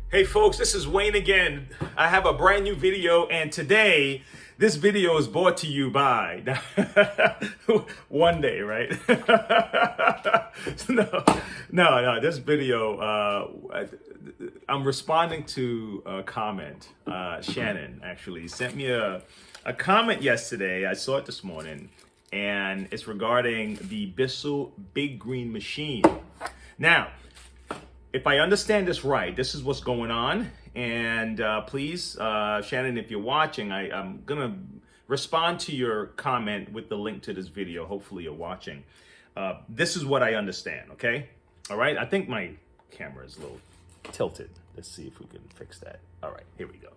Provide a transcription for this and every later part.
Hey folks, this is Wayne again. I have a brand new video, and today this video is brought to you by one day, right? no. This video, I'm responding to a comment. Shannon actually sent me a comment yesterday. I saw it this morning, and it's regarding the Bissell Big Green machine. Now, if I understand this right, this is what's going on. And please, Shannon, if you're watching, I'm going to respond to your comment with the link to this video. Hopefully you're watching. This is what I understand, okay? All right, I think my camera is a little tilted. Let's see if we can fix that. All right, here we go.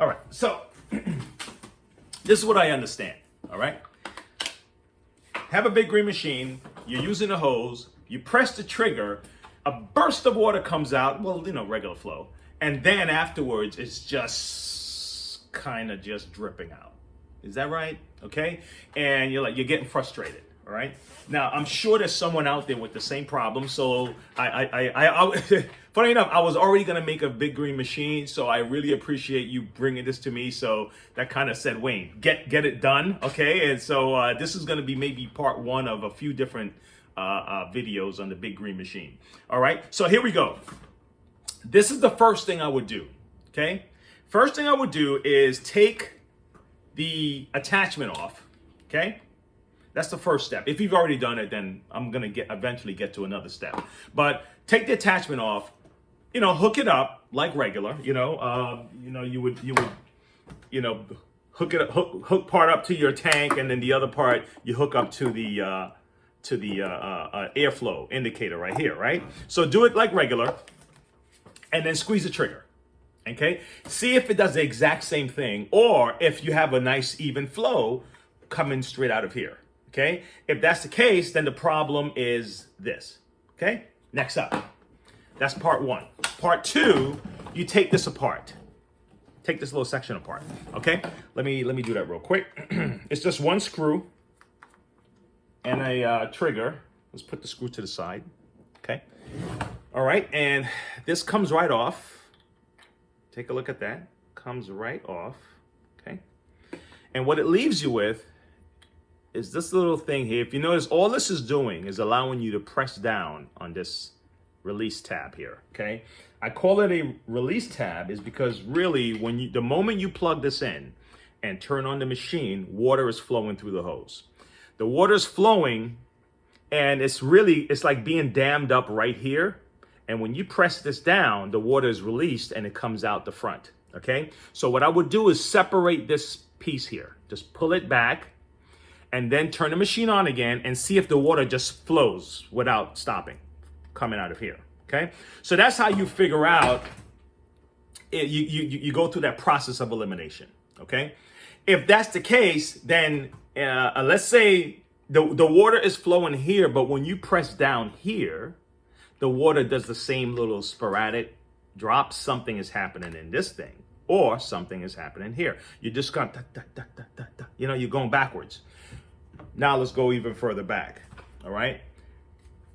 All right, so this is what I understand, all right? Have a big green machine, you're using a hose, you press the trigger, a burst of water comes out, well, regular flow. And then afterwards, it's just kind of just dripping out. Is that right? Okay. And you're getting frustrated. All right. Now, I'm sure there's someone out there with the same problem. So funny enough, I was already going to make a big green machine. So I really appreciate you bringing this to me. So that kind of said, Wayne, get it done. Okay. And so this is going to be maybe part one of a few different videos on the big green machine. All right, so here we go. This is the first thing I would do. Okay, first thing I would do is take the attachment off. Okay, that's the first step. If you've already done it, then I'm gonna eventually get to another step. But take the attachment off. Hook it up like regular. You would hook it up, hook part up to your tank, and then the other part you hook up to the airflow indicator right here, right? So do it like regular, and then squeeze the trigger, okay? See if it does the exact same thing, or if you have a nice even flow coming straight out of here, okay? If that's the case, then the problem is this, okay? Next up, that's part one. Part two, you take this apart. Take this little section apart, okay? Let me do that real quick. It's just one screw and a trigger. Let's put the screw to the side, okay? All right, and this comes right off. Take a look at that. Comes right off, okay? And what it leaves you with is this little thing here. If you notice, all this is doing is allowing you to press down on this release tab here, okay? I call it a release tab is because really, the moment you plug this in and turn on the machine, water is flowing through the hose. The water's flowing, and it's like being dammed up right here. And when you press this down, the water is released and it comes out the front, okay? So what I would do is separate this piece here. Just pull it back and then turn the machine on again and see if the water just flows without stopping, coming out of here, okay? So that's how you figure out, you go through that process of elimination, okay? If that's the case, then let's say the water is flowing here, but when you press down here, the water does the same little sporadic drops. Something is happening in this thing, or something is happening here. You just going, you're going backwards. Now let's go even further back, all right?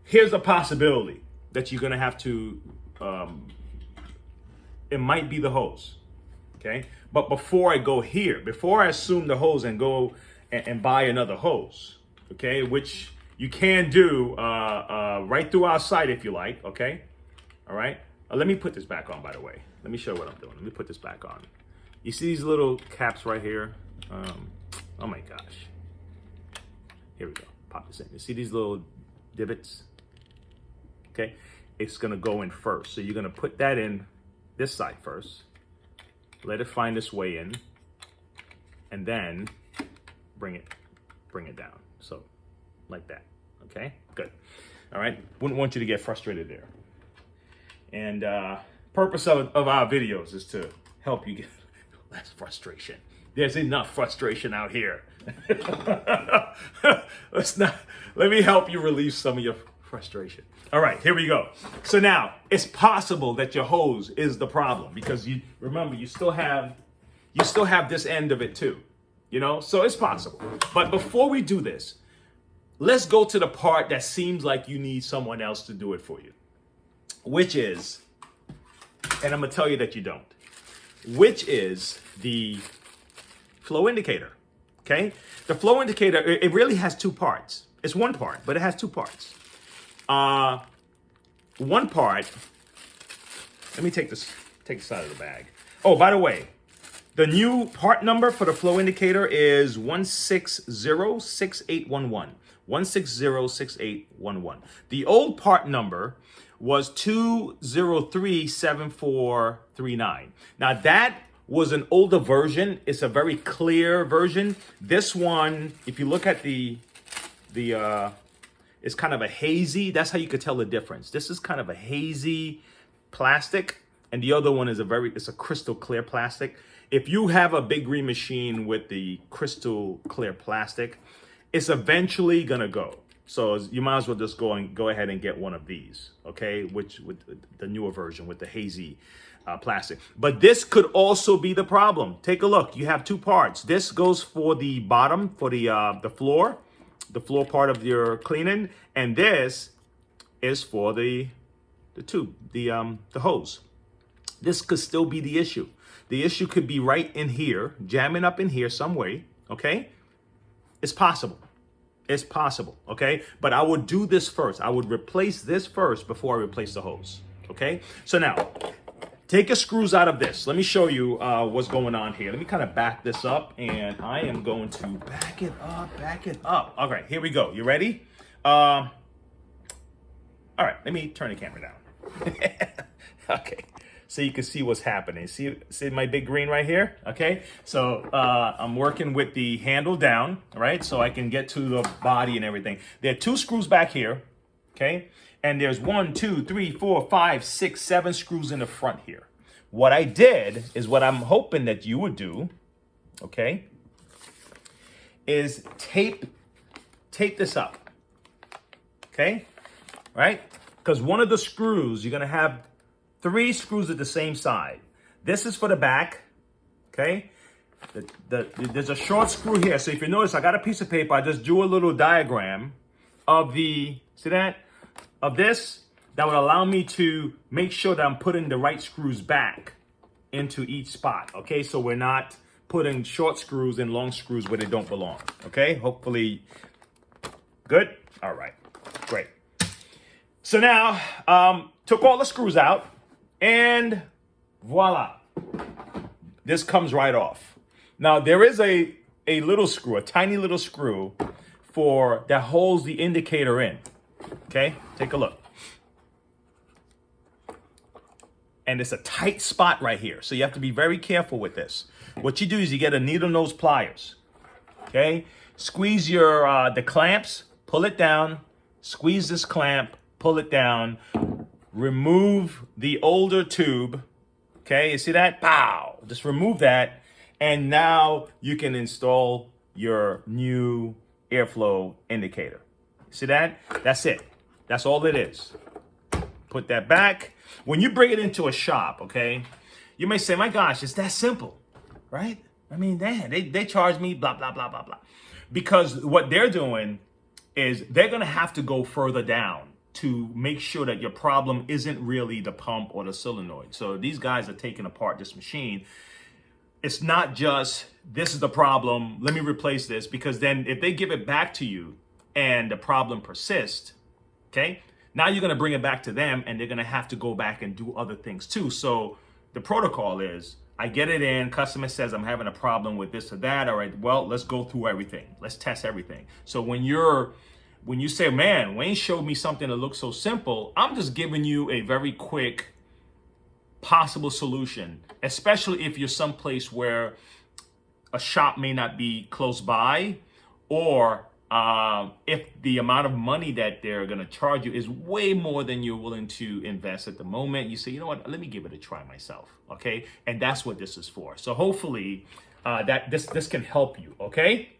Here's a possibility that you're gonna have to, it might be the hose, okay? But before I go here, before I assume the hose and go and buy another hose, okay, which you can do right through our site if you like, okay? All right, let me put this back on, by the way. Let me show you what I'm doing. Let me put this back on. You see these little caps right here? Oh my gosh. Here we go, pop this in. You see these little divots? Okay, it's gonna go in first. So you're gonna put that in this side first. Let it find its way in, and then bring it down. So like that, okay? Good, all right? Wouldn't want you to get frustrated there. And purpose of our videos is to help you get less frustration. There's enough frustration out here. Let me help you relieve some of your frustration. All right, here we go. So now it's possible that your hose is the problem because you still have this end of it too, so it's possible. But before we do this, let's go to the part that seems like you need someone else to do it for you, which is and I'm gonna tell you that you don't, which is the flow indicator, okay? The flow indicator, it really has two parts. It's one part, but it has two parts. One part, let me take this out of the bag. Oh, by the way, the new part number for the flow indicator is 1606811. 1606811. The old part number was 2037439. Now that was an older version. It's a very clear version. This one, if you look at it's kind of a hazy. That's how you could tell the difference. This is kind of a hazy plastic, and the other one is it's a crystal clear plastic. If you have a Big Green machine with the crystal clear plastic, it's eventually gonna go. So you might as well just go ahead and get one of these, okay? With the newer version with the hazy plastic. But this could also be the problem. Take a look. You have two parts. This goes for the bottom, for the floor part of your cleaning, and this is for the tube, the hose. This could still be the issue. The issue could be right in here, jamming up in here some way, okay? It's possible. It's possible, okay? But I would do this first. I would replace this first before I replace the hose, okay? So now, take your screws out of this. Let me show you what's going on here. Let me kind of back this up, and I am going to back it up. All right, here we go. You ready? All right, let me turn the camera down. Okay, so you can see what's happening. See my Big Green right here? Okay, so I'm working with the handle down, right? So I can get to the body and everything. There are two screws back here, okay? And there's 1, 2, 3, 4, 5, 6, 7 screws in the front here. What I did is what I'm hoping that you would do, okay, is tape this up, okay? Right? Because one of the screws, you're gonna have 3 screws at the same side. This is for the back, okay? There's a short screw here. So if you notice, I got a piece of paper. I just drew a little diagram of see that? Of this, that would allow me to make sure that I'm putting the right screws back into each spot, okay? So we're not putting short screws and long screws where they don't belong, okay? Hopefully, good? All right, great. So now, took all the screws out, and voila, this comes right off. Now, there is a little screw, a tiny little screw that holds the indicator in, okay? Take a look. And it's a tight spot right here. So you have to be very careful with this. What you do is you get a needle nose pliers, okay? Squeeze the clamps, pull it down, squeeze this clamp, pull it down, remove the older tube, okay? You see that? Pow! Just remove that, and now you can install your new airflow indicator. See that? That's it. That's all it is. Put that back. When you bring it into a shop, okay, you may say, my gosh, it's that simple, right? I mean, they charge me blah, blah, blah, blah, blah. Because what they're doing is they're going to have to go further down to make sure that your problem isn't really the pump or the solenoid. So these guys are taking apart this machine. It's not just, this is the problem, let me replace this, because then if they give it back to you and the problem persists, okay, now you're going to bring it back to them, and they're going to have to go back and do other things too. So the protocol is, I get it in, customer says I'm having a problem with this or that. All right, well, let's go through everything. Let's test everything. So when you say, man, Wayne showed me something that looks so simple, I'm just giving you a very quick possible solution, especially if you're someplace where a shop may not be close by, or if the amount of money that they're going to charge you is way more than you're willing to invest at the moment. You say, you know what, let me give it a try myself, okay? And that's what this is for. So hopefully that this can help you, okay?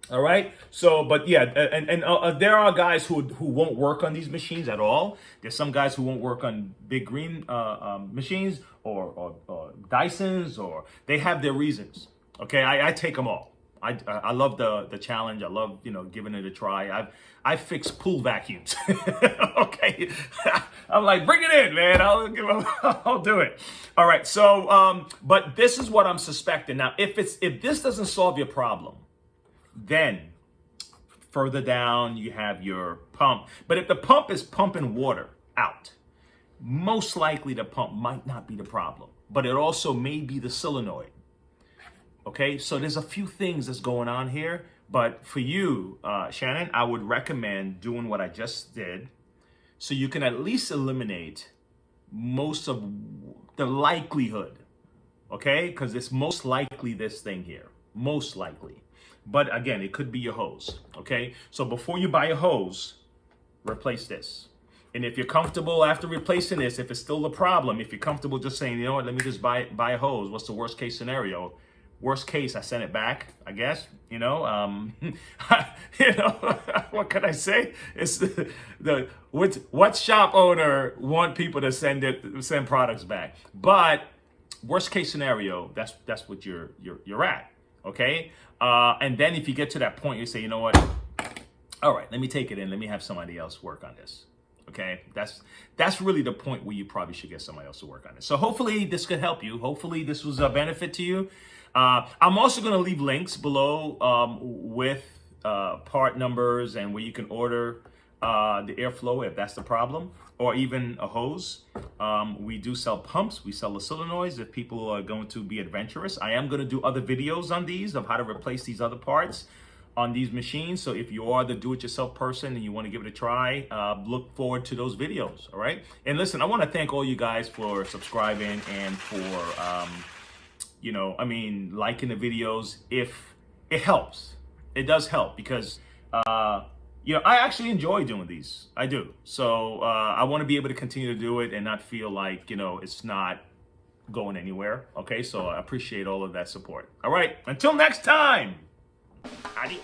All right. So, but yeah, and there are guys who won't work on these machines at all. There's some guys who won't work on Big Green machines or Dysons, or they have their reasons. Okay, I take them all. I love the challenge. I love, giving it a try. I fix pool vacuums. Okay. I'm like, bring it in, man. I'll do it. All right. So, but this is what I'm suspecting. Now, if this doesn't solve your problem, then further down you have your pump. But if the pump is pumping water out, most likely the pump might not be the problem, but it also may be the solenoid. Okay, so there's a few things that's going on here, but for you, Shannon, I would recommend doing what I just did, so you can at least eliminate most of the likelihood, okay? Because it's most likely this thing here, most likely. But again, it could be your hose, okay? So before you buy a hose, replace this. And if you're comfortable after replacing this, if it's still a problem, if you're comfortable just saying, you know what, let me just buy a hose, what's the worst case scenario? Worst case, I send it back, I guess, what can I say? It's what shop owner want people to send products back? But worst case scenario, that's what you're at, okay? And then if you get to that point, you say, you know what? All right, let me take it in. Let me have somebody else work on this. Okay, that's really the point where you probably should get somebody else to work on it. So hopefully this could help you. Hopefully this was a benefit to you. I'm also going to leave links below with part numbers and where you can order the airflow if that's the problem, or even a hose. We do sell pumps. We sell the solenoids if people are going to be adventurous. I am going to do other videos on these of how to replace these other parts on these machines. So if you are the do-it-yourself person and you want to give it a try, look forward to those videos. All right. And listen, I want to thank all you guys for subscribing and for, liking the videos. If it helps, it does help because, I actually enjoy doing these. I do. So I want to be able to continue to do it and not feel like, it's not going anywhere. Okay. So I appreciate all of that support. All right. Until next time. Adios.